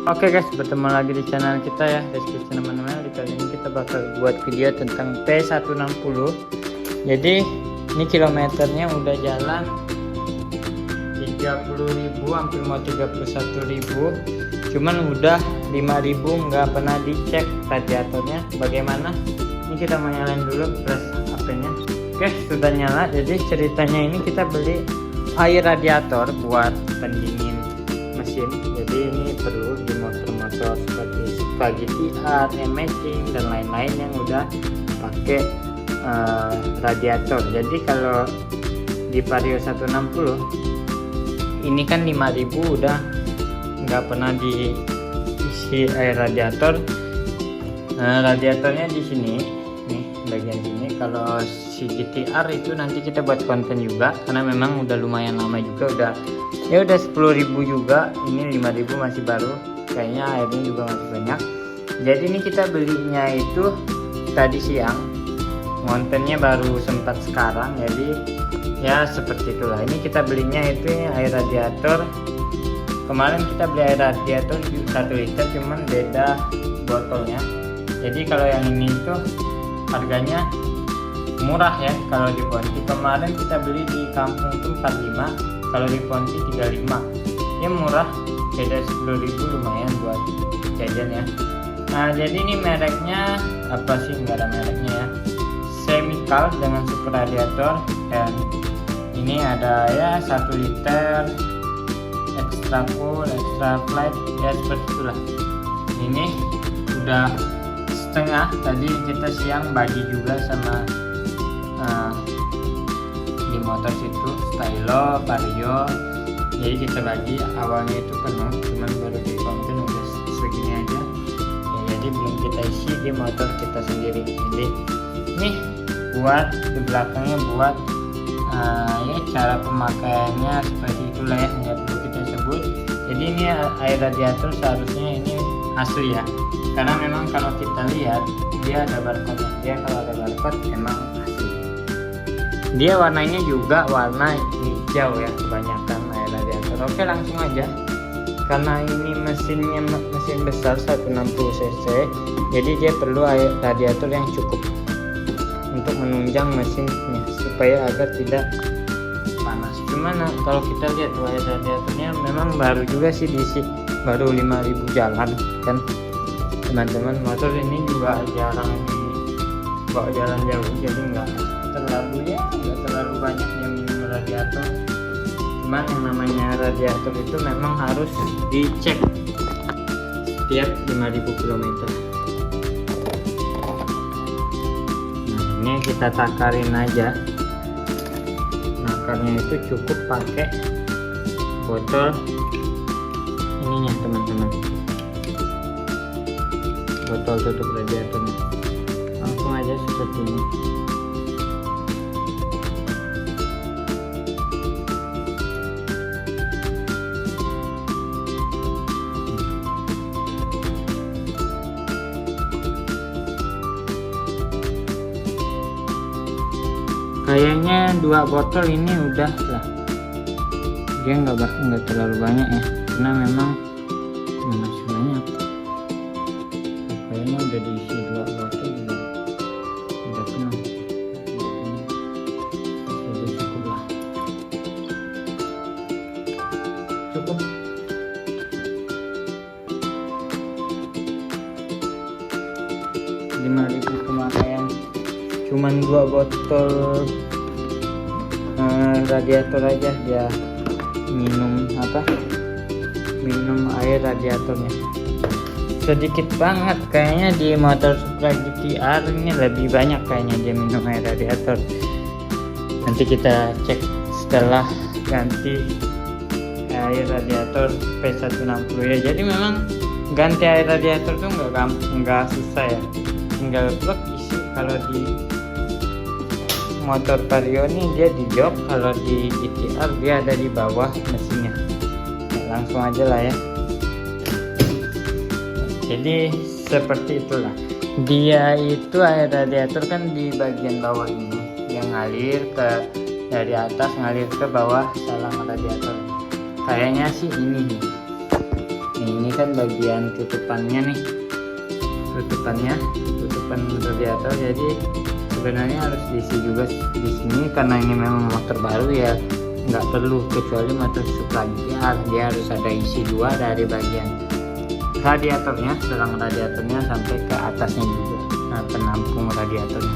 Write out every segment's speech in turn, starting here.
Oke guys, bertemu lagi di channel kita ya, deskripsi teman-teman. Kali ini kita bakal buat video tentang P160. Jadi ini kilometernya udah jalan 30.000, hampir mau 31.000. Cuman udah 5.000 nggak pernah dicek radiatornya bagaimana. Ini kita mau nyalain dulu plus HP-nya. Oke, sudah nyala. Jadi ceritanya ini kita beli air radiator buat pendingin mesin. Jadi ini perlu di motor-motor seperti Spaghetti Art, Amazing dan lain-lain yang udah pakai radiator. Jadi kalau di Vario 160 ini kan 5.000 udah nggak pernah diisi air radiator. Radiatornya di sini nih, bagian sini. Kalau si GTR itu nanti kita buat konten juga karena memang udah lumayan lama juga, udah 10.000 juga. Ini 5.000 masih baru, kayaknya airnya juga masih banyak. Jadi ini kita belinya itu tadi siang, kontennya baru sempat sekarang, jadi ya seperti itulah. Ini kita belinya itu air radiator. Kemarin kita beli air radiator 1 liter, cuman beda botolnya. Jadi kalau yang ini tuh harganya murah ya. Kalau di Ponti kemarin kita beli di kampung tuh 45, kalau di Ponti 35 ya, murah, beda 10.000, lumayan buat jajan ya. Nah jadi ini mereknya apa sih, nggak ada mereknya ya, Chemical dengan super radiator. Dan ini ada ya 1 liter, extra full, extra flight ya, seperti itulah. Ini udah setengah, tadi kita siang bagi juga sama di motor situ Stylo, Vario. Jadi kita bagi, awalnya itu penuh, cuman baru di konten udah segini aja ya, jadi belum kita isi di motor kita sendiri. Jadi ini buat di belakangnya buat ya cara pemakaiannya seperti itulah ya, nggak perlu kita sebut. Jadi ini air radiator seharusnya ini asli ya, karena memang kalau kita lihat dia ada barcode-nya. Dia kalau ada barcode emang asli. Dia warnanya juga warna hijau ya, kebanyakan air radiator. Oke, langsung aja. Karena ini mesinnya mesin besar 160 cc, jadi dia perlu air radiator yang cukup untuk menunjang mesinnya supaya agar tidak panas. Cuman kalau kita lihat tuh air radiatornya memang baru juga sih diisi, baru 5.000 jalan kan teman-teman. Motor ini juga jarang dibawa jalan jauh, jadi nggak terlalu banyak yang minum radiator. Cuman yang namanya radiator itu memang harus dicek setiap 5.000 km. Nah ini kita takarin aja. Nakarnya itu cukup pakai botol ininya teman-teman, botol tutup radiatornya. Langsung aja seperti ini. Kayaknya 2 botol ini udah lah, dia nggak terlalu banyak ya, karena memang masih banyak. Kayaknya udah diisi 2 botol udah penuh. Jadi cukup lah, cukup. Rp5.000 pemakaian, cuman 2 botol radiator aja dia minum air radiatornya. Sedikit banget kayaknya. Di motor Supra GTR ini lebih banyak kayaknya dia minum air radiator. Nanti kita cek setelah ganti air radiator P160 ya. Jadi memang ganti air radiator tuh nggak susah ya, tinggal plug isi. Kalau di motor Vario ini dia di jok, kalau di GTR dia ada di bawah mesinnya. Ya, langsung aja lah ya. Jadi seperti itulah. Dia itu air radiator kan di bagian bawah ini yang ngalir dari atas ngalir ke bawah salang radiator. Kayaknya sih ini nih. ini kan bagian tutupan radiator, jadi sebenarnya harus diisi juga di sini. Karena ini memang motor baru ya nggak perlu, kecuali motor Supra GR dia harus ada isi dua dari bagian radiatornya, selang radiatornya sampai ke atasnya juga, penampung radiatornya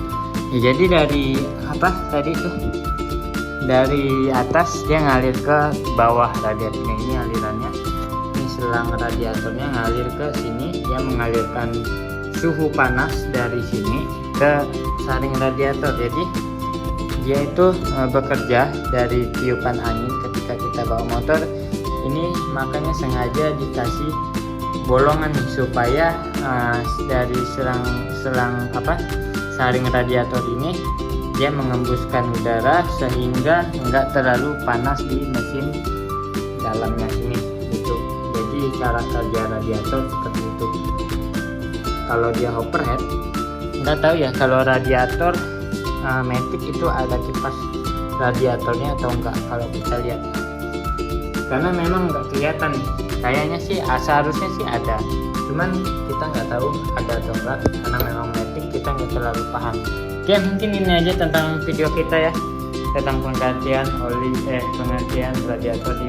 ya. Jadi dari dari atas dia ngalir ke bawah radiatornya, ini alirannya, ini selang radiatornya ngalir ke sini, dia mengalirkan suhu panas dari sini ke saring radiator. Jadi dia itu bekerja dari tiupan angin ketika kita bawa motor ini, makanya sengaja dikasih bolongan nih supaya dari saring radiator ini dia mengembuskan udara sehingga enggak terlalu panas di mesin dalamnya sini gitu. Jadi cara kerja radiator seperti itu. Kalau dia overhead nggak tahu ya, kalau radiator Matic itu ada kipas radiatornya atau enggak kalau kita lihat, karena memang nggak kelihatan nih. Kayaknya sih seharusnya sih ada, cuman kita nggak tahu ada atau enggak karena memang Matic kita nggak terlalu paham. Oke, mungkin ini aja tentang video kita ya, tentang pengertian radiator di